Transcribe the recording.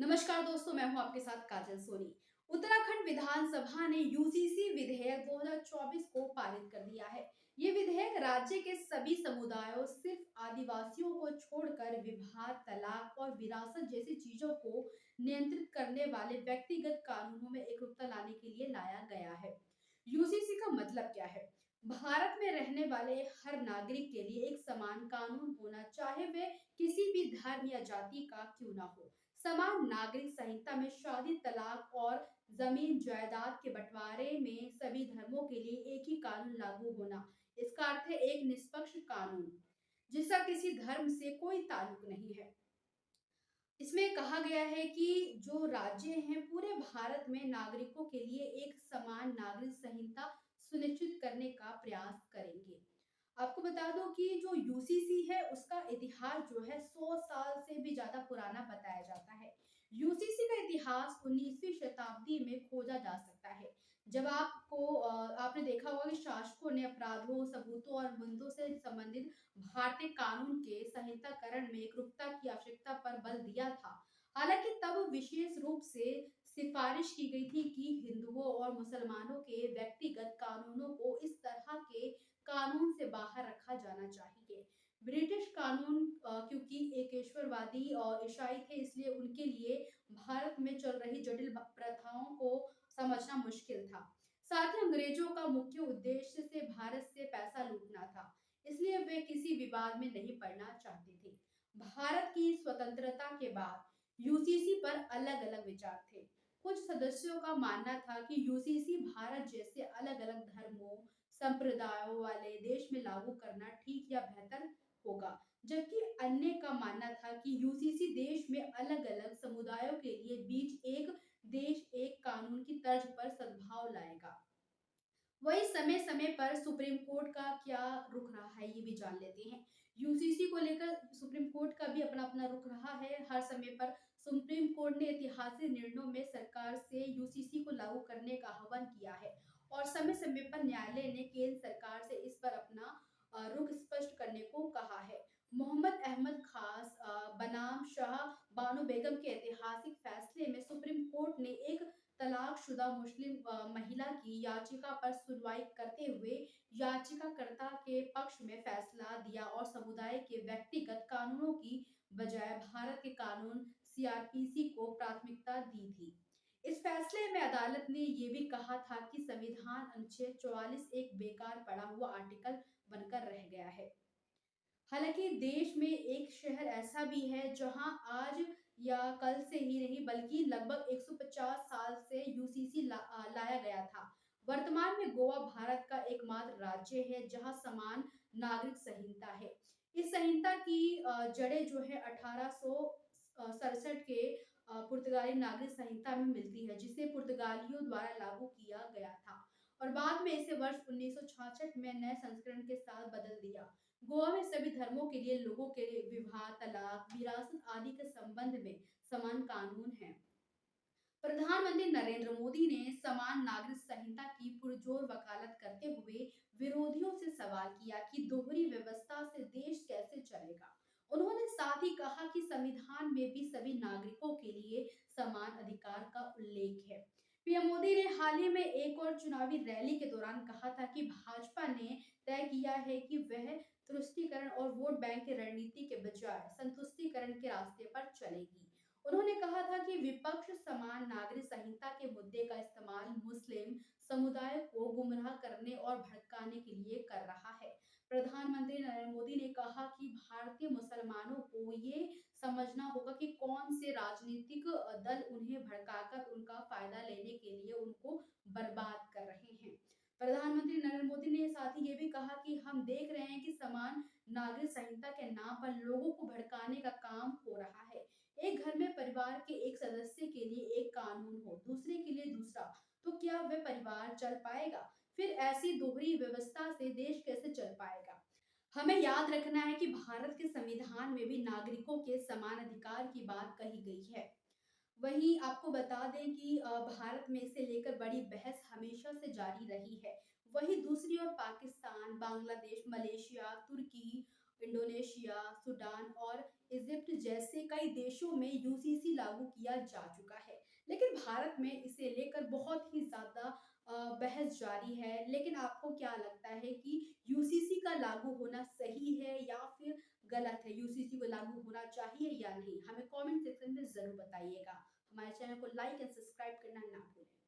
नमस्कार दोस्तों, मैं हूं आपके साथ काजल सोनी। उत्तराखंड विधानसभा ने यूजीसी विधेयक 2024 को पारित कर दिया है। ये विधेयक राज्य के सभी समुदायों, सिर्फ आदिवासियों को छोड़कर विवाह, तलाक और विरासत जैसी चीजों को नियंत्रित करने वाले व्यक्तिगत कानूनों में एकरूपता लाने के लिए लाया गया है। यूजीसी का मतलब क्या है? भारत में रहने वाले हर नागरिक के लिए एक समान कानून होना, चाहे वे किसी भी धर्म या जाति का क्यों ना हो। समान नागरिक संहिता में शादी, तलाक और जमीन जायदाद के बंटवारे में सभी धर्मों के लिए एक ही कानून लागू होना। इसका अर्थ है एक निष्पक्ष कानून जिसका किसी धर्म से कोई ताल्लुक नहीं है। इसमें कहा गया है कि जो राज्य हैं पूरे भारत में नागरिकों के लिए एक समान नागरिक संहिता सुनिश्चित करने का प्रयास करेंगे। आपको बता दो कि जो यूसीसी है उसका इतिहास जो है 100 साल से भी ज्यादा पुराना बताया जाता है। यूसीसी का इतिहास 19वीं शताब्दी में खोजा जा सकता है, जब आपने देखा होगा कि शासकों ने अपराधों, सबूतों और मुद्दों से संबंधित भारतीय कानून के संहिताकरण में एकरूपता की आवश्यकता पर बल दिया था। हालांकि तब विशेष रूप से सिफारिश की गई थी कि हिंदुओं और मुसलमानों के व्यक्तिगत कानूनों को इस तरह के कानून से बाहर रखा जाना चाहिए। ब्रिटिश कानून क्योंकि एकेश्वरवादी और ईसाई थे, इसलिए उनके लिए भारत में चल रही जटिल प्रथाओं को समझना मुश्किल था। साथ ही अंग्रेजों का मुख्य उद्देश्य से भारत से पैसा लूटना था, इसलिए वे किसी विवाद में नहीं पड़ना चाहते थे। भारत की स्वतंत्रता के बाद यूसीसी पर अलग अलग विचार थे। कुछ सदस्यों का मानना था कि यूसीसी भारत जैसे अलग अलग धर्मों, संप्रदायों वाले देश में लागू करना ठीक या बेहतर होगा, जबकि अन्य का मानना था कि यूसीसी देश में अलग अलग समुदायों के लिए बीच एक देश एक कानून की तर्ज पर सद्भाव लाएगा। वही समय समय पर सुप्रीम कोर्ट का क्या रुख रहा है ये भी जान लेते हैं। यूसीसी को लेकर सुप्रीम कोर्ट का भी अपना अपना रुख रहा है। हर समय पर सुप्रीम कोर्ट ने ऐतिहासिक निर्णयों में सरकार से यूसीसी को लागू करने का आह्वान किया है और समय समय पर न्यायालय ने केंद्र सरकार से इस पर अपना रुख स्पष्ट करने को कहा है। मोहम्मद अहमद खास बनाम शाह बानो बेगम के ऐतिहासिक फैसले में सुप्रीम कोर्ट ने एक तलाकशुदा मुस्लिम महिला की याचिका पर सुनवाई करते हुए याचिकाकर्ता के पक्ष में फैसला दिया और समुदाय के व्यक्तिगत कानूनों की बजाय भारत के कानून सीआरपीसी को प्राथमिकता दी थी। इस फैसले में अदालत ने यह भी कहा था कि संविधान अनुच्छेद 44 एक बेकार पड़ा हुआ आर्टिकल बनकर रह गया है। हालांकि देश में एक शहर ऐसा भी है जहां आज या कल से ही नहीं बल्कि लगभग 150 साल से यूसीसी लाया गया था। वर्तमान में गोवा भारत का एकमात्र राज्य है जहां समान नागरिक संहिता है। इस संहिता की जड़ें जो है 1867 के पुर्तगाली नागरिक संहिता में मिलती है, जिसे पुर्तगालियों द्वारा लागू किया गया था और बाद में इसे वर्ष 1966 में नए संस्करण के साथ बदल दिया। गोवा में सभी धर्मों के लिए लोगों के लिए विवाह, तलाक, विरासत आदि के संबंध में समान कानून है। प्रधानमंत्री नरेंद्र मोदी ने समान नागरिक संहिता की पुरजोर वकालत करते हुए विरोधियों से सवाल किया कि दोहरी व्यवस्था से देश कैसे चलेगा। उन्होंने साथ ही कहा कि संविधान में भी सभी नागरिकों के लिए समान अधिकार का उल्लेख है। पीएम मोदी ने हाल ही में एक और चुनावी रैली के दौरान कहा था कि भाजपा ने तय किया है कि वह तुष्टीकरण और वोट बैंक की रणनीति के बजाय संतुष्टिकरण के रास्ते पर चलेगी। उन्होंने कहा था कि विपक्ष समान नागरिक संहिता के मुद्दे का इस्तेमाल मुस्लिम समुदाय को गुमराह करने और भड़काने के लिए कर रहा है। प्रधानमंत्री नरेंद्र मोदी ने कहा कि भारतीय मुसलमानों को ये समझना होगा कि कौन से राजनीतिक दल उन्हें भड़काकर उनका फायदा लेने के लिए उनको बर्बाद कर रहे हैं। प्रधानमंत्री नरेंद्र मोदी ने साथ ही ये भी कहा कि हम देख रहे हैं कि समान नागरिक संहिता के नाम पर लोगों को भड़काने का काम हो रहा है। एक घर में परिवार के एक सदस्य के लिए एक कानून हो, दूसरे के लिए दूसरा, तो क्या वह परिवार चल पाएगा? फिर ऐसी दोहरी व्यवस्था से देश कैसे चल पाएगा? हमें याद रखना है कि भारत के संविधान में भी नागरिकों के समान अधिकार की बात कही गई है। वहीं आपको बता दें कि भारत में इसे लेकर बड़ी बहस हमेशा से जारी रही है। वहीं दूसरी ओर पाकिस्तान, बांग्लादेश, मलेशिया, तुर्की, इंडोनेशिया, सूडान और इजिप्ट जैसे कई देशों में यूसीसी लागू किया जा चुका है, लेकिन भारत में इसे लेकर बहुत ही ज़्यादा बहस जारी है। लेकिन आपको क्या लगता है कि यूसीसी का लागू होना सही है या फिर गलत है? यूसीसी को लागू होना चाहिए या नहीं? हमें कमेंट सेक्शन में ज़रूर बताइएगा। हमारे चैनल को लाइक एंड सब्सक्राइब करना ना भूलें।